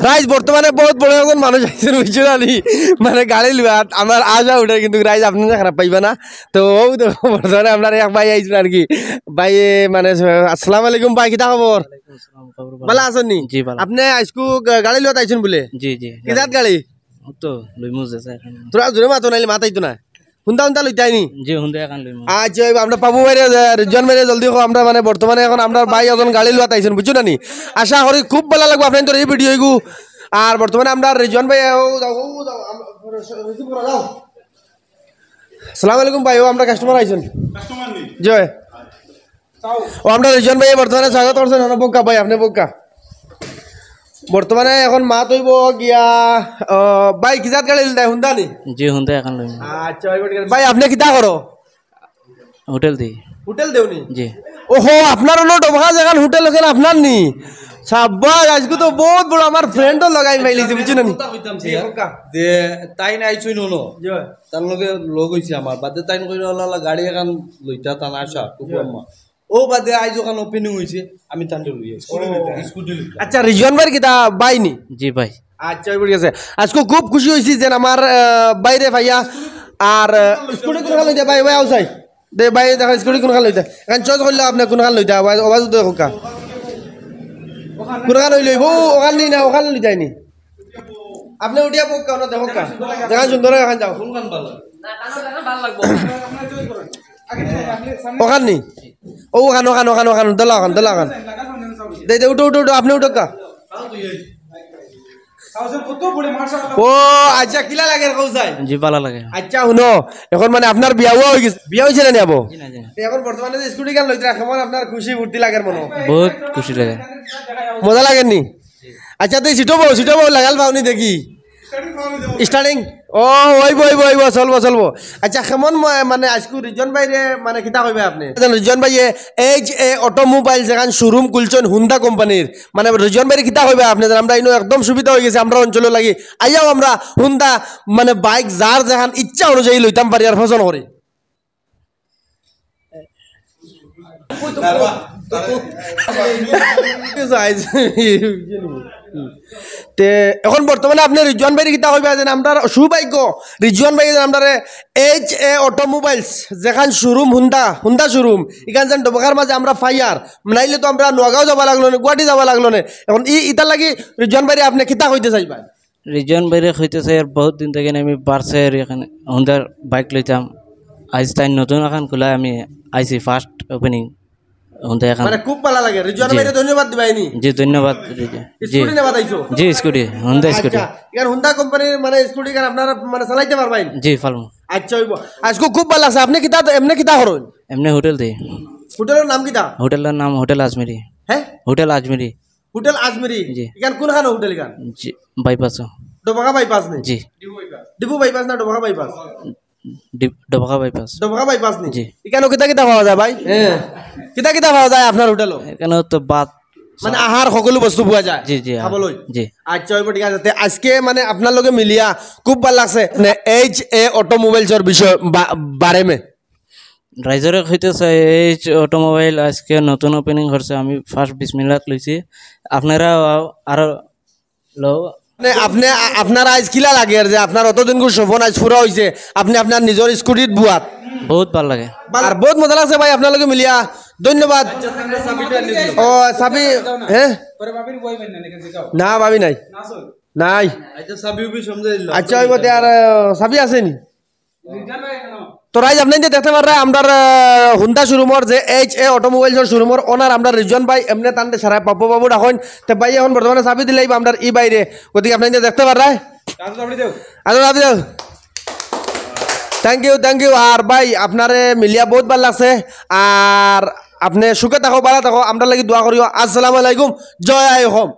Rise বর্তমানে বহুত বড় একজন মানুষ আছেন বুঝছো না নি মানে গাড়ি লুয়া আমার আশা উঠে কিন্তু রাইজ আপনারা খারাপ পাইবা না তো বর্তমানে আপনার এক ভাই আইছেন আর কি ভাই মানে আসসালামু আলাইকুম ভাই কিতা খবর ভালো আছেন নি জি ভালো আপনি আজকু গাড়ি লুয়া আইছেন বলে জি জি কিজাত গাড়ি তো লইমু যাচ্ছে এখন তোরা জোরে মাতো নাইলে মাতাইতো না হুন্দা হুন্দা লইতাই নি জি হুন্দে এখন লইমু আচ্ছা আমরা পাবো বাইরে রিজন বাইরে জলদি আমরা মানে বর্তমানে এখন আমরা ভাই এখন গাড়ি লুয়া আইছেন বুঝছো না নি আশা করি খুব ভালো লাগবে আপনার তোর এই ভিডিও এগু আর বর্তমানে আমরা রিজন ভাই আসসালামু আলাইকুম ভাই ও আমরা কাস্টমার আইছেন জয় ও আমরা রিজন ভাই বর্তমানে স্বাগত করছেন বক্কা ভাই আপনি বক্কা বর্তমানে এখন মা তৈব গিয়া ভাই কিজাত গাড়ি লিতাই হুন্দা নি জি হুন্দে এখন লইমু আচ্ছা ভাই আপনি কিতা করো হোটেল দি হোটেল দেওনি জি ওহো আপনার হলো ডোভা জায়গার হোটেল ওখানে আপনার নি সাব্বাস আজকে তো বহুত বড় আমার ফ্রেন্ডও লাগাই মাইলিছে বুঝছেন নি যে তাই নাই চুই নলো তার লগে লগ হইছে আমার বাদে তাই কইরা হলা গাড়ি এখন লইতা তান আশা কুকুরমা ও বাদে আইজ ওখান ওপেনিং হইছে আমি তানতে লই স্কুটি লই আচ্ছা রিজন ভাই কিতা বাইনি জি ভাই আচ্ছা ঠিক আছে আজকে খুব খুশি হইছি যে আমার বাইরে ভাইয়া আর স্কুটি কোন খান লইতা ভাই ভাই আউসাই দে ভাই দেখা স্কুটি কোন খান লইতা এখন চয়েস করলে আপনি কোন খান লইতা আওয়াজ দেখো কা কোন খান লই লইব ওখান নি না ওখান লই যায়নি আপনি উঠিয়া পোক কাও না দেখো কা দেখা সুন্দর ওখান যাও কোন কান ভালো ওখান নি ওখান ওখান ওখান ওখান দলা দে দে উঠো উঠো উঠো আপনি উঠো কা ও আচ্ছা কিলা লাগে কৌসাই জি ভালো লাগে আচ্ছা শুনো এখন মানে আপনার বিয়াও হয়ে গেছে বিয়া হয়েছে না আবো জি না জি এখন বর্তমানে যে স্কুটি গান লইতে কেমন আপনার খুশি ফুর্তি লাগে মনে বহুত খুশি লাগে মজা লাগেনি আচ্ছা তুই সিটো বউ লাগাল পাওনি দেখি স্টার্টিং ও ওইব চলবো আচ্ছা কেমন মানে আজকে রিজন বাইরে মানে কিতা কইবে আপনি রিজন ভাইয়ে এইচ এ অটোমোবাইল যেখান শোরুম খুলছেন হুন্ডা কোম্পানির মানে রিজন বাইরে কিতা কইবে আপনি আমরা ইনো একদম সুবিধা হয়ে গেছে আমরা অঞ্চলে লাগি আইয়াও আমরা হুন্ডা মানে বাইক যার যেখান ইচ্ছা অনুযায়ী লইতাম পারি আর পছন্দ করি তে এখন বর্তমানে আপনি রিজওয়ান ভাই কিতা কইবা যে আমরা সৌভাগ্য রিজওয়ান ভাই আমরা এইচ এ অটোমোবাইলস যেখান শোরুম হুন্ডা শোরুম এখান যেন ডবকার মাঝে আমরা ফাইয়ার নাইলে তো আমরা নোয়াগাঁও যাবা লাগলো না গুয়াহাটি যাবা লাগলো না এখন ইতার লাগি রিজওয়ান ভাই আপনি কিতা কইতে চাইবা রিজন বাইরে হইতেছে আর বহুত দিন থেকে আমি বাড়ছে আর এখানে হুন্দার বাইক লইতাম আজ তাই নতুন এখন খোলা আমি আইছি ফার্স্ট ওপেনিং হুন্দে এখন মানে খুব ভালো লাগে রিজওয়ান ভাই ধন্যবাদ দিবাইনি জি ধন্যবাদ জি স্কুটি নেবা তাইছো জি স্কুটি হুন্দা স্কুটি এখান হুন্ডা কোম্পানির মানে স্কুটি গান আপনারা মানে চালাইতে পারবেন জি ফালমু আচ্ছা হইব আজকে খুব ভালো লাগছে আপনি কিতা এমনি কিতা করেন এমনি হোটেল দি হোটেলের নাম কিতা হোটেলের নাম হোটেল আজমেরি হ্যাঁ হোটেল আজমেরি হোটেল আজমেরি জি। এখান কোনখানে হোটেল গান জি বাইপাস ডবকা বাইপাস নেই জি ডিপু বাইপাস না Dabaka bypass Dabaka bypass Dabaka bypass নেই জি। এখানে কিতা পাওয়া যায় ভাই কিতা পাওয়া যায় আপনার হোটেলও এখানে তো বাত মানে আহার সকলো বস্তু পোৱা যায় জি জি খাবলৈ জি আচ্ছা হইব ঠিক আছে তে আজকে মানে আপনার লগে মিলিয়া খুব ভাল লাগছে এইচ এ অটোমোবাইলসর বিষয় বারে মে রাইজরে হইতেছে এই অটোমোবাইল আজকে নতুন ওপেনিং করছে আমি ফার্স্ট 20 মিনিট লইছি আপনারা আরো লো মানে আপনি আপনার আজ কিলা লাগে আর যে আপনার অতদিন করে সফন আজ পুরা হইছে আপনি আপনার নিজের স্কুটিত বুয়াত বহুত ভাল লাগে আর বহুত মজা লাগছে ভাই আপনার লগে মিলিয়া ধন্যবাদ ও সাবি হ্যাঁ না ভাবি নাই নাই আচ্ছা সাবি উবি সমঝে দিল আচ্ছা হইব তে আর সাবি আছে নি তো রাইজ আপনি যে দেখতে পারেন আমরা হুন্ডা শোরুমর যে এইচ এ অটোমোবাইলসর শোরুমর ওনার আমরা রিজন ভাই এমনি টানতে সারা পাপ্পু বাবু রাখুন তো ভাই এখন বর্তমানে চাবি দিলেই আমরা ই বাইরে গতিকে আপনি যে দেখতে পারেন আচ্ছা চাবি দেও থ্যাংক ইউ আর ভাই আপনারে মিলিয়া বহুত ভাল লাগছে আর আপনি সুখে থাকো ভালো থাকো আমরা লাগি দোয়া করিও আসসালামু আলাইকুম জয় আই হোম।